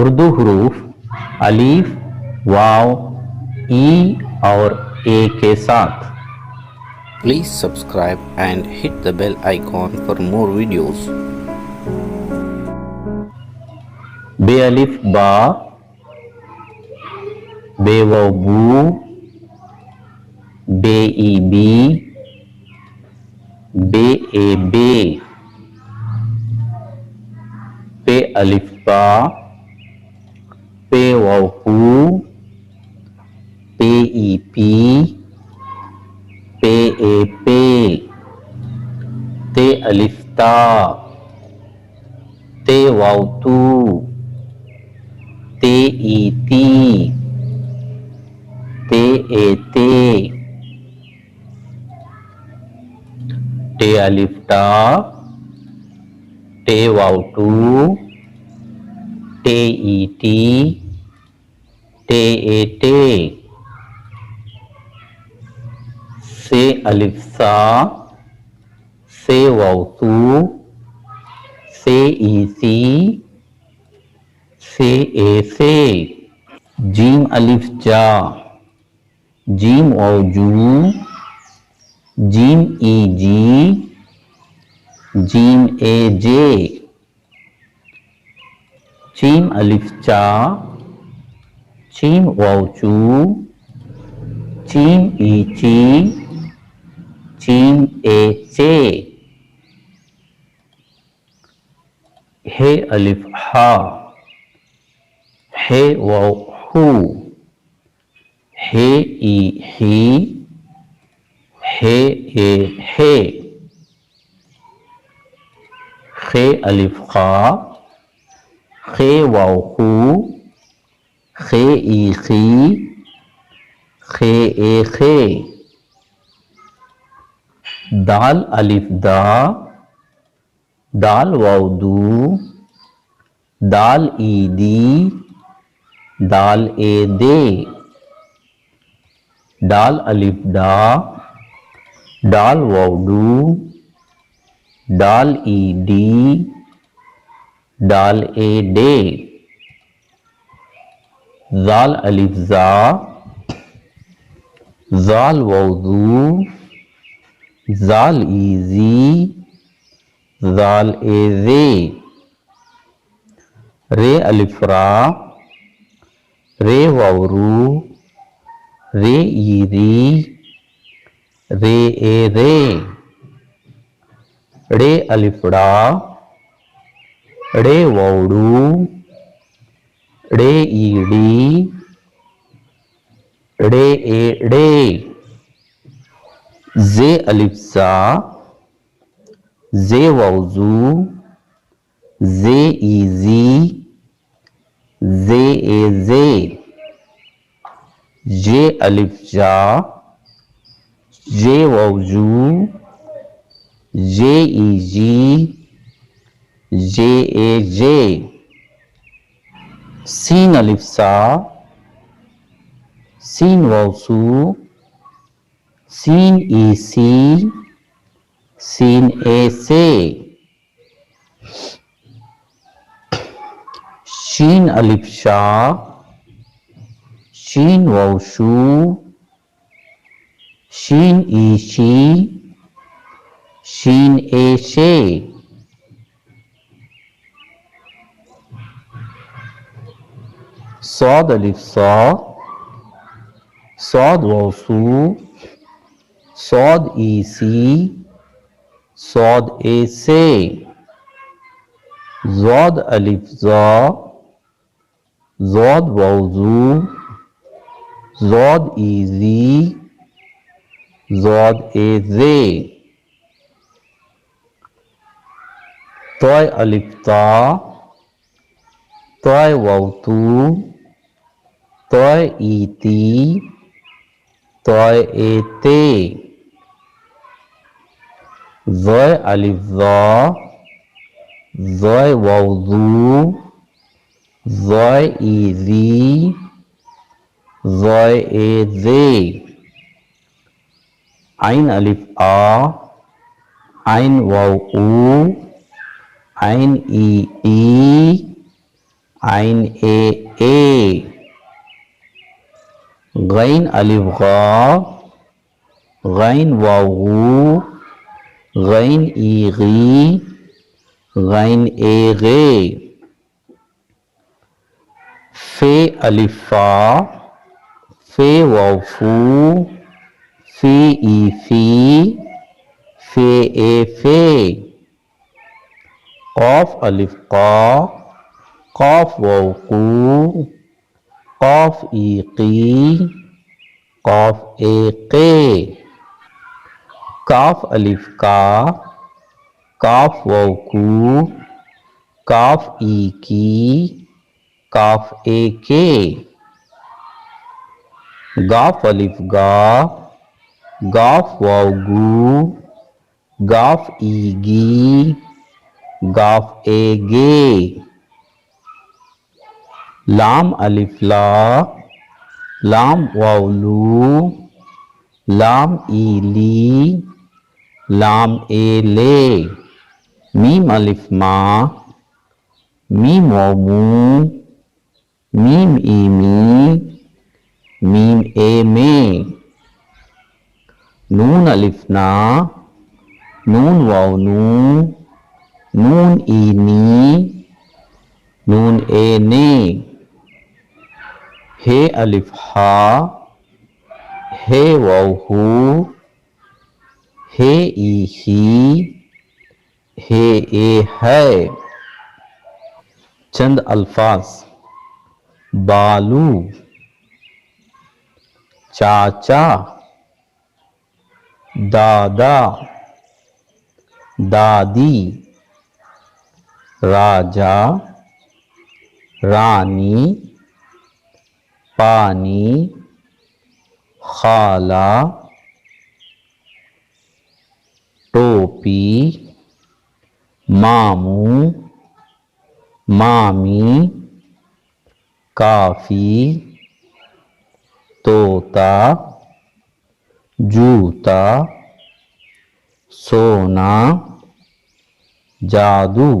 اردو حروف الف، واو، ای اور اے کے ساتھ. Please subscribe and hit the bell icon for more videos. بے الف با، بے واو بو، بے ای بی، بے اے بے، پے الف پا، پے واو پو، پے ای پی، پے اے پے، تے الف تا، تے واو تو، تے ای تی، تے اے تے، ٹے الف ٹا، ٹے واو ٹو، ٹے ای ٹی، ٹے اے ٹے، سے الف سا، سے واو سو، سے ای سی، سے اے سے، جیم الف جا، جیم واو جو، جیم ای جی، جیم اے جے، چیم الف چا، چیم واو چو، چیم ای چی، چیم اے چے، ہے الف ہا، ہے واو ہو، ہے ای ہی، ہے اے ہے، خے الف خا، خے واو خو، خے ای خی، خے اے خے، دال الف دا، دال واو دو، دال ای دی، دال اے دے، ڈال الف ڈا، ڈال واو ڈو، ڈال ای ڈی، ڈال اے ڈے، زال الف زا، زال واو زو، زال ای زی، زال اے زے، رے الف را، رے واو رو، رے ای ری، رے اے رے، ڑے الف ڑا، ڑے واو ڑو، ڑے ای ڑی، ڑے اے ڑے، زے الف زا، زے واو زو، زے ای زی، زے اے زے، جے الف جا، جے واو جو، جے ای جی، جے اے جے، سین الف سا، سین واو سو، سین ای سی، سین اے سے، شین الف شا، شین واو شو، شین ای شی، شین اے شے، صاد الف صا، صاد واو سو، صاد ای سی، صاد اے سے، ضاد الف زا، ضاد واو زو، ضاد ای زی، ضاد اے زے، طے الف تا، طے واو تو، طے ای تی، طے اے تے، ضے الف ضا، ضے واو ضو، ضے ای زی، ضے اے زے، عین الف آ، عین واو او، عین ای ای، عین اے غین الف غا غین واو غو غین ای غی غین اے غے فے الف فا فے واو فو فی ای فی فے اے فے قاف الف قا قاف واو قو قاف ای قی قاف اے قے کاف الف کا کاف واو کو کاف ای کی کاف اے کے گاف الف گا گاف واو گو گاف ای گی گاف اے گے لام الف لا لام واو لو لام ای لی لام اے لے میم الف ما میم واو مو میم ای می میم اے میں نون الف نا نون واو نو نون ای نی نون اے نے ہے الف ہا ہے واو ہو ہے ای ہی ہے اے ہے چند الفاظ بالو چاچا دادا دادی راجا رانی پانی خالہ ٹوپی ماموں مامی کافی طوطا جوتا سونا جادو